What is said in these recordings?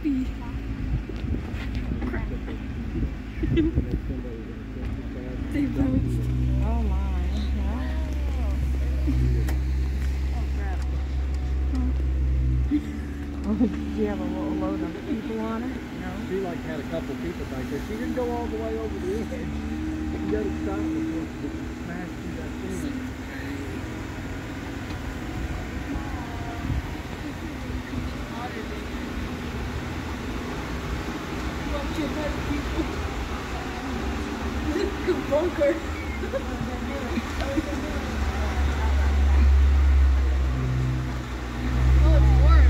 creepy. Crap. They bounced. Oh my. Oh crap. Oh, did you have a little load of people on her? No. She like had a couple people back there. She didn't go all the way over the edge. She got to stop before she smashed through that thing. Bunker. Oh, it's warm.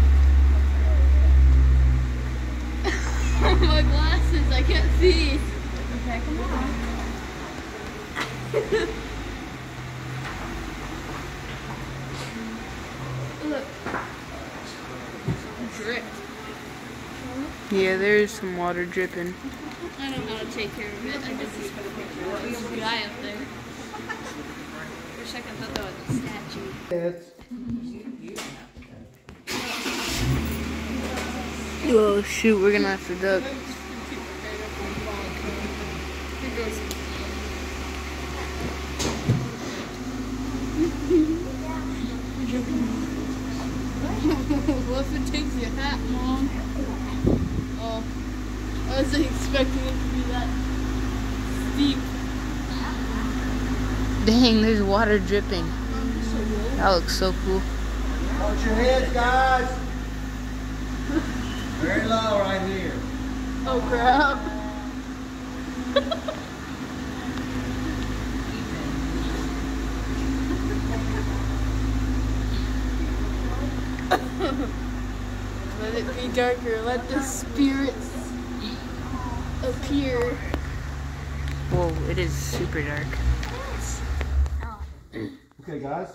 My glasses, I can't see. Okay, come on. Look. Drip. Yeah, there's some water dripping. I know how to take care of it. I just took a picture of this guy up there. For a second, I thought that was a statue. Oh shoot, we're gonna have to duck. What if it takes your hat, Mom? Oh, I wasn't expecting it to be that steep. Dang, there's water dripping. That looks so cool. Watch your heads, guys. Very low right here. Oh crap. Let it be darker. Let the spirits appear. Whoa, it is super dark. Okay, guys.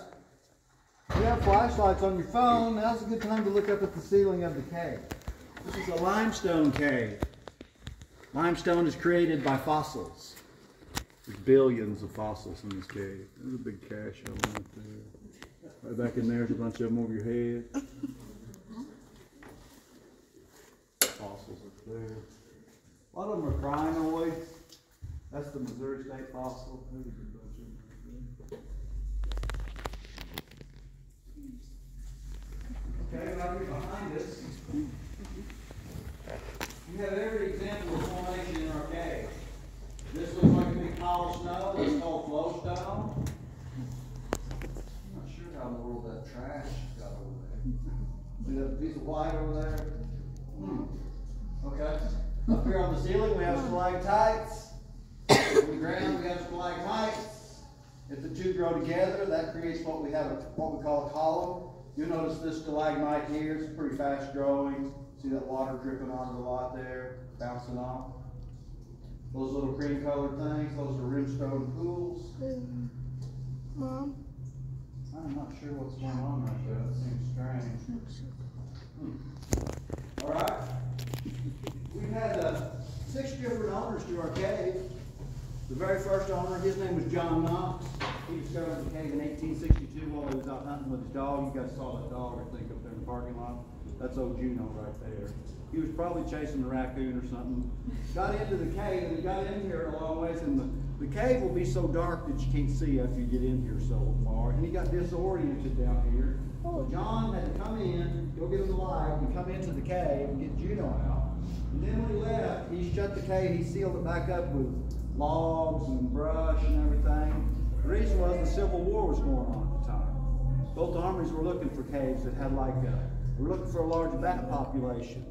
If you have flashlights on your phone, now's a good time to look up at the ceiling of the cave. This is a limestone cave. Limestone is created by fossils. There's billions of fossils in this cave. There's a big cache element right there. Right back in there's a bunch of them over your head. Fossils up there. A lot of them are crinoids. That's the Missouri State fossil. There's a bunch of them right there. Okay, right here behind us, we have every example of formation in our cave. This looks like a big pile of snow. That's called flowstone. I'm not sure how in the world that trash got over there. See that piece of white over there? Okay. Up here on the ceiling we have stalactites. On the ground we have stalagmites. If the two grow together, that creates what we call a column. You'll notice this stalagmite here, it's pretty fast growing. See that water dripping on it a lot there, bouncing off. Those little cream colored things, those are rimstone pools. Mom? I'm not sure what's going on right there, that seems strange. Alright, we've had 6 different owners to our cave. The very first owner, his name was John Knox. He discovered the cave in 1862 while he was out hunting with his dog. You guys saw that dog, I think, up there in the parking lot. That's old Juno right there. He was probably chasing a raccoon or something. Got into the cave, and he got in here a long ways, and the cave will be so dark that you can't see after you get in here so far. And he got disoriented down here. So John had to come in, go get him the light, and come into the cave and get Juno out. And then when he left, he shut the cave, he sealed it back up with logs and brush and everything. The reason was the Civil War was going on at the time. Both armies were looking for caves that had like we're looking for a large bat population,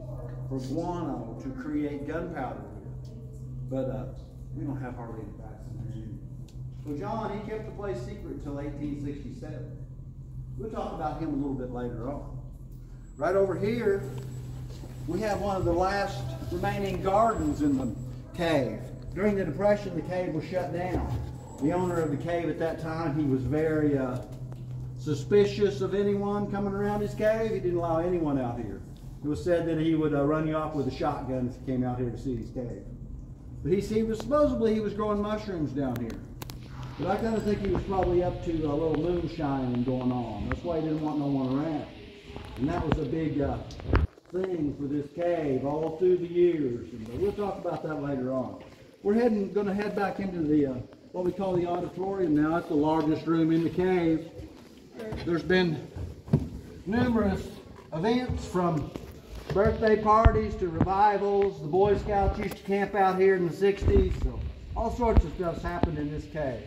for guano to create gunpowder with. But we don't have hardly any bats in there anymore. So John, he kept the place secret until 1867. We'll talk about him a little bit later on. Right over here, we have one of the last remaining gardens in the cave. During the Depression, the cave was shut down. The owner of the cave at that time, he was very suspicious of anyone coming around his cave. He didn't allow anyone out here. It was said that he would run you off with a shotgun if you came out here to see his cave. But he was supposedly he was growing mushrooms down here. But I kind of think he was probably up to a little moonshining going on. That's why he didn't want no one around. And that was a big thing for this cave all through the years, and we'll talk about that later on. We're going to head back into the what we call the auditorium now. It's the largest room in the cave. There's been numerous events, from birthday parties to revivals. The Boy Scouts used to camp out here in the 60s, so all sorts of stuff's happened in this cave.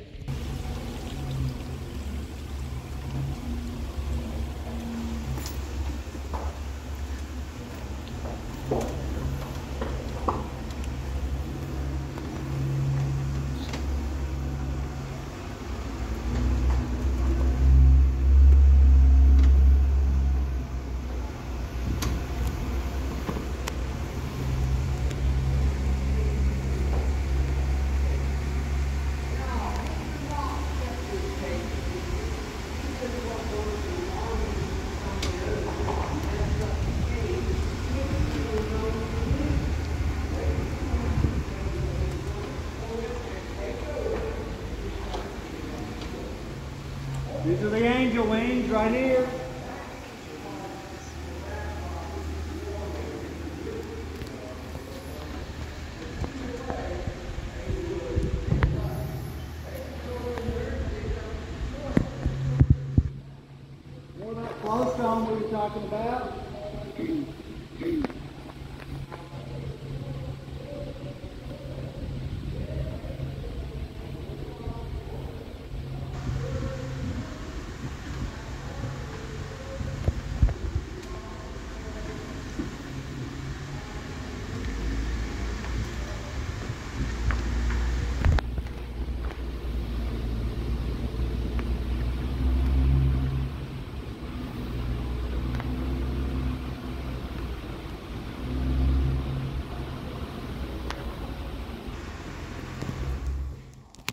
These are the angel wings right here. More of that flowstone we were talking about.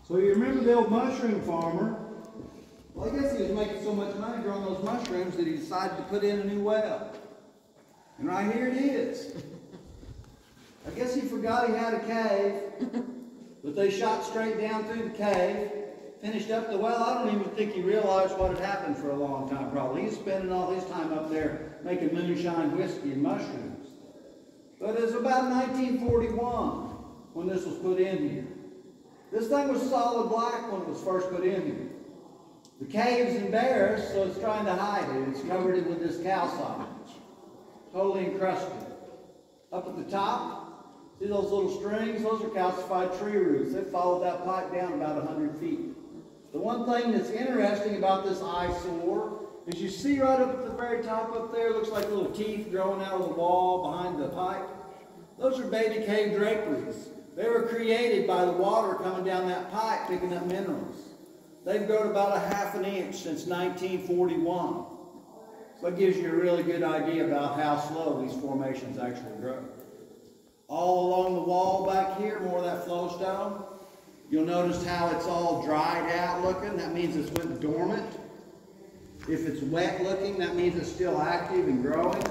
So you remember the old mushroom farmer? Well, I guess he was making so much money growing those mushrooms that he decided to put in a new well. And right here it is. I guess he forgot he had a cave, but they shot straight down through the cave, finished up the well. I don't even think he realized what had happened for a long time, probably. He's spending all his time up there making moonshine, whiskey, and mushrooms. But it was about 1941 when this was put in here. This thing was solid black when it was first put in here. The cave's embarrassed, so it's trying to hide it. It's covered it with this calcite, totally encrusted. Up at the top, see those little strings? Those are calcified tree roots. They followed that pipe down about 100 feet. The one thing that's interesting about this eyesore is you see right up at the very top up there, looks like little teeth growing out of the wall behind the pipe. Those are baby cave draperies. They were created by the water coming down that pipe, picking up minerals. They've grown about 1/2 inch since 1941. So that gives you a really good idea about how slow these formations actually grow. All along the wall back here, more of that flowstone. You'll notice how it's all dried out looking. That means it's went dormant. If it's wet looking, that means it's still active and growing.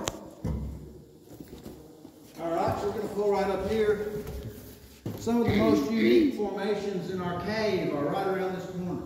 All right, so we're going to pull right up here. Some of the most unique formations in our cave are right around this corner.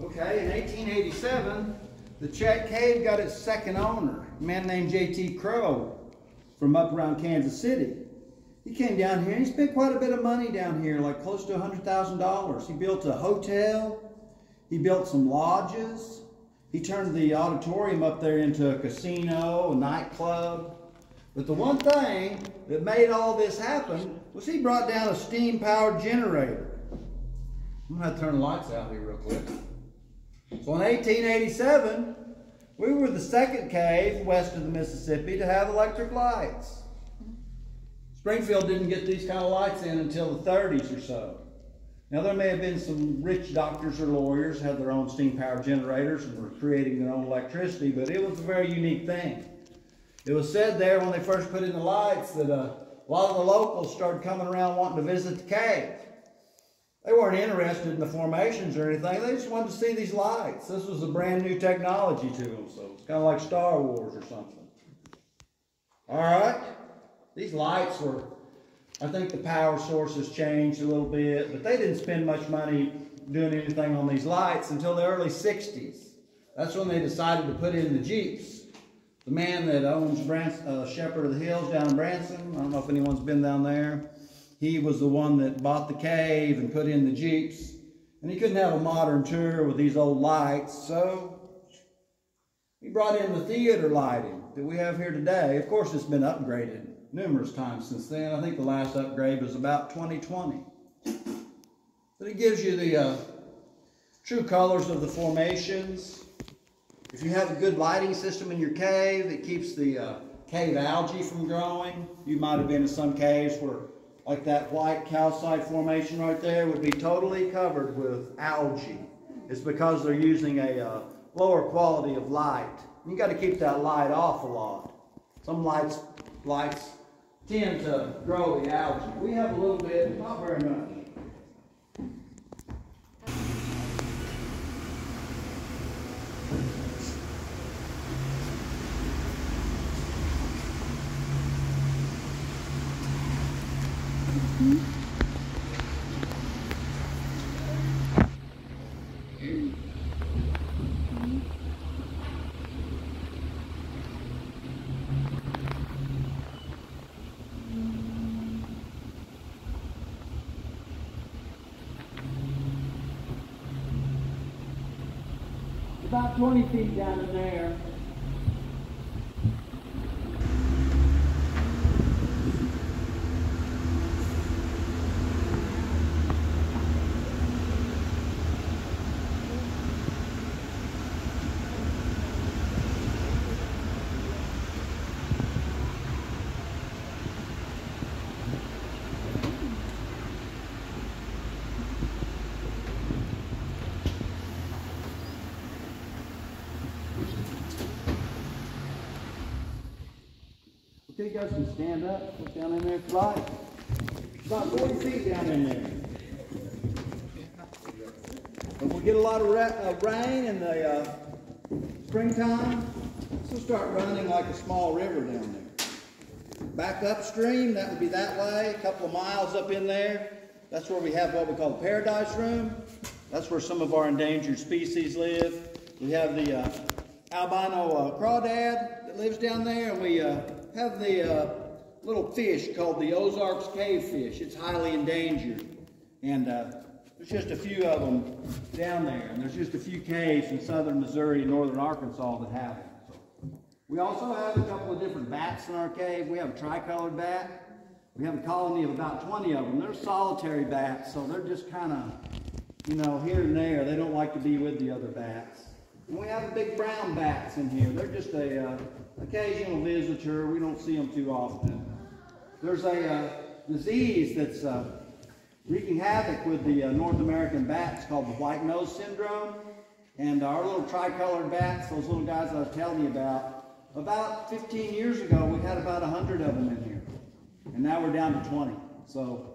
Okay, in 1887, the Chet Cave got its second owner, a man named J.T. Crow from up around Kansas City. He came down here and he spent quite a bit of money down here, like close to $100,000. He built a hotel, he built some lodges, he turned the auditorium up there into a casino, a nightclub. But the one thing that made all this happen was he brought down a steam-powered generator. I'm going to have to turn the lights out here real quick. So in 1887, we were the second cave west of the Mississippi to have electric lights. Springfield didn't get these kind of lights in until the 30s or so. Now, there may have been some rich doctors or lawyers who had their own steam power generators and were creating their own electricity, but it was a very unique thing. It was said there when they first put in the lights that a lot of the locals started coming around wanting to visit the cave. They weren't interested in the formations or anything. They just wanted to see these lights. This was a brand new technology to them, so it's kind of like Star Wars or something. All right. These lights were, I think the power sources changed a little bit, but they didn't spend much money doing anything on these lights until the early 60s. That's when they decided to put in the Jeeps. The man that owns Shepherd of the Hills down in Branson, I don't know if anyone's been down there, he was the one that bought the cave and put in the Jeeps. And he couldn't have a modern tour with these old lights, so he brought in the theater lighting that we have here today. Of course, it's been upgraded numerous times since then. I think the last upgrade was about 2020. But it gives you the true colors of the formations. If you have a good lighting system in your cave, it keeps the cave algae from growing. You might have been in some caves where, like that white calcite formation right there, would be totally covered with algae. It's because they're using a lower quality of light. You got to keep that light off a lot. Some lights tend to grow the algae. We have a little bit, not very much. About 20 feet down in there. Okay, you guys can stand up, look down in there if you like. About 40 feet down in there. When we get a lot of rain in the springtime, this will start running like a small river down there. Back upstream, that would be that way, a couple of miles up in there. That's where we have what we call the paradise room. That's where some of our endangered species live. We have the albino crawdad that lives down there, and we have the little fish called the Ozarks cave fish. It's highly endangered, and there's just a few of them down there, and there's just a few caves in southern Missouri and northern Arkansas that have them. So, we also have a couple of different bats in our cave. We have a tricolored bat. We have a colony of about 20 of them. They're solitary bats, so they're just kind of, you know, here and there. They don't like to be with the other bats. And we have big brown bats in here. They're just a occasional visitor. We don't see them too often. There's a disease that's wreaking havoc with the North American bats called the white nose syndrome. And our little tricolored bats, those little guys I was telling you about 15 years ago, we had about 100 of them in here. And now we're down to 20. So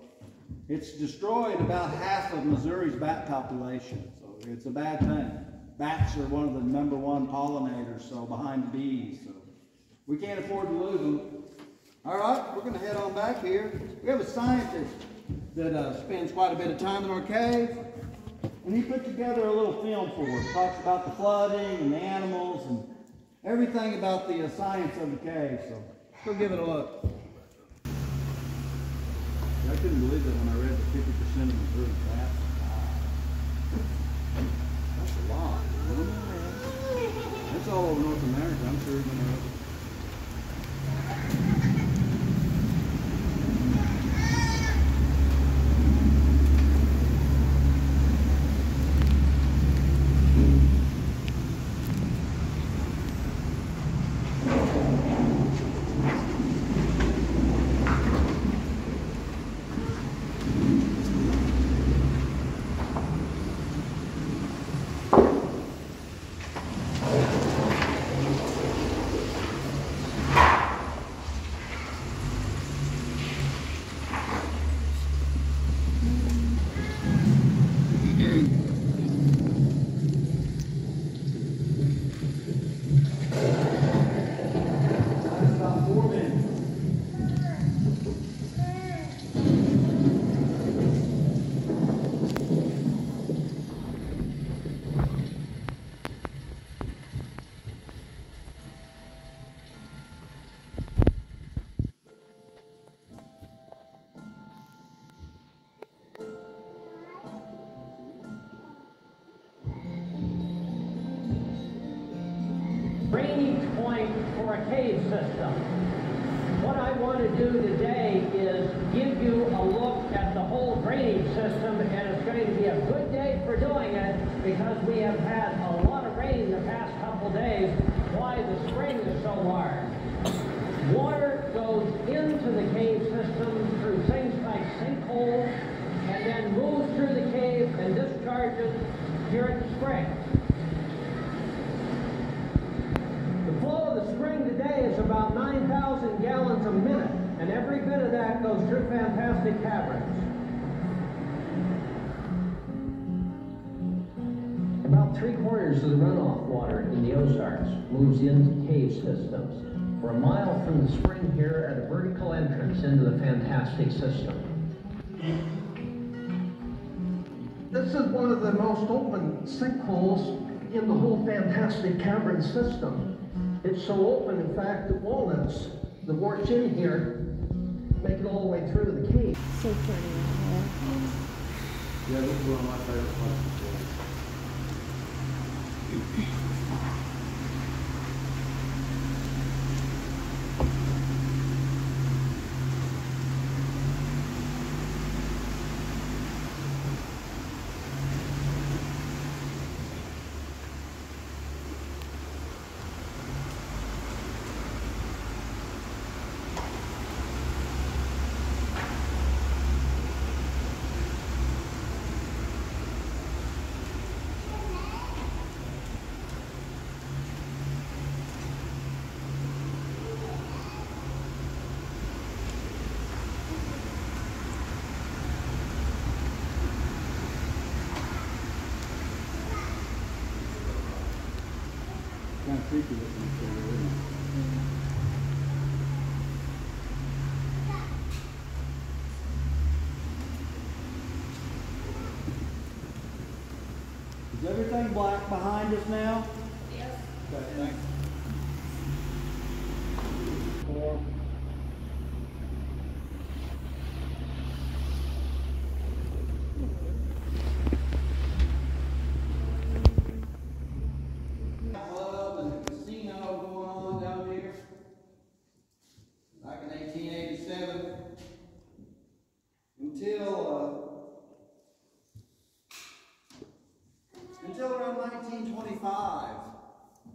it's destroyed about half of Missouri's bat population. So it's a bad thing. Bats are one of the #1 pollinators, so behind the bees. So we can't afford to lose them. All right, we're going to head on back here. We have a scientist that spends quite a bit of time in our cave, and he put together a little film for us. Talks about the flooding and the animals and everything about the science of the cave. So go give it a look. I couldn't believe that when I read that 50% of Missouri bats. That's a lot. That's all over North America, I'm sure. for a cave system. What I want to do today is give you a look at the whole drainage system, and it's going to be a good day for doing it because we have had a lot of rain the past couple days. Why the spring is so large. Water goes into the cave system through things like sinkholes and then moves through the cave and discharges here at the spring. The flow of the spring today is about 9,000 gallons a minute, and every bit of that goes through fantastic caverns. About 3/4 of the runoff water in the Ozarks moves into cave systems. We're a mile from the spring here at a vertical entrance into the fantastic system. This is one of the most open sinkholes in the whole fantastic cavern system. It's so open, in fact, that walnuts, the warts in here, make it all the way through the cave. So pretty. Yeah, this is one of my favorite places. Kind of creepy looking up there, isn't it? Is everything black behind us now? Yes. Okay, thanks. 4. Club and the casino going on down here. Back in 1887 until around 1925.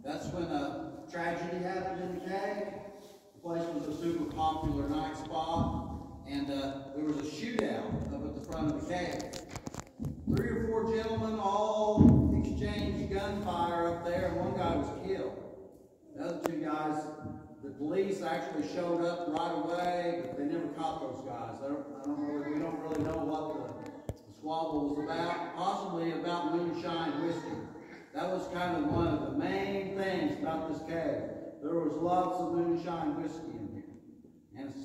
That's when a tragedy happened in the cave. The place was a super popular night spot, and there was a shootout up at the front of the cave. 3 or 4 gentlemen all exchanged gunfire up there, and one guy was killed. The other 2 guys, the police actually showed up right away, but they never caught those guys. We don't really know what the squabble was about. Possibly about moonshine whiskey. That was kind of one of the main things about this cave. There was lots of moonshine whiskey in here.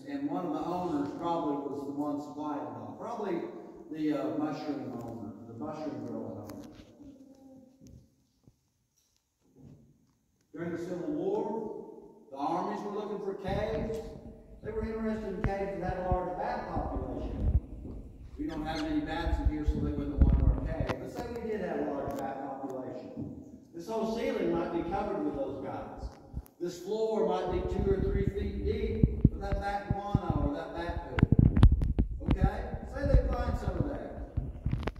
And one of the owners probably was the one supplying it all. Probably the mushroom owner, the mushroom growing owner. During the Civil War, the armies were looking for caves. They were interested in caves that had a large bat population. We don't have many bats in here, so they wouldn't want our cave. But say we did have a large bat population. This whole ceiling might be covered with those guys. This floor might be 2 or 3 feet deep for that bat guano or that bat poop. Okay? Say they find some of that.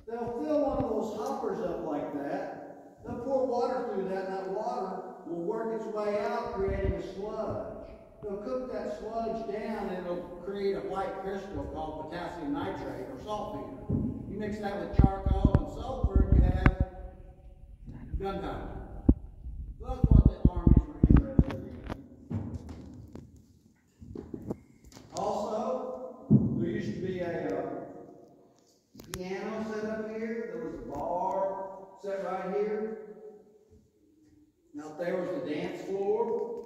They'll fill one of those hoppers up like that. They'll pour water through that, and that water will work its way out, creating a sludge. They'll cook that sludge down, and it'll create a white crystal called potassium nitrate or saltpeter. You mix that with charcoal and sulfur, and you have gunpowder. So that's what the armies were interested in. Also, there used to be a piano set up here. There was a bar set right here. Out there was the dance floor.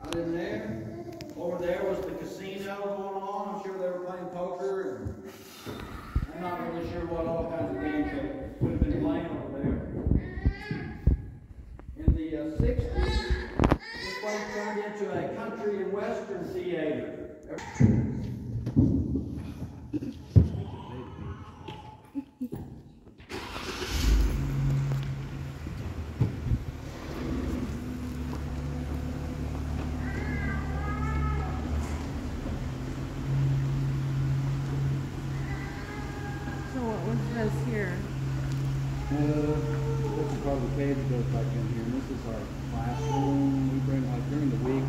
Out in there. Over there was the casino going on. I'm sure they were playing poker. And I'm not really sure what all kinds of games they would have been playing over there. In the 60s, this place turned into a country and western theater. says here. This is part of the cave that goes back in here, and this is our classroom. We bring, like, during the week,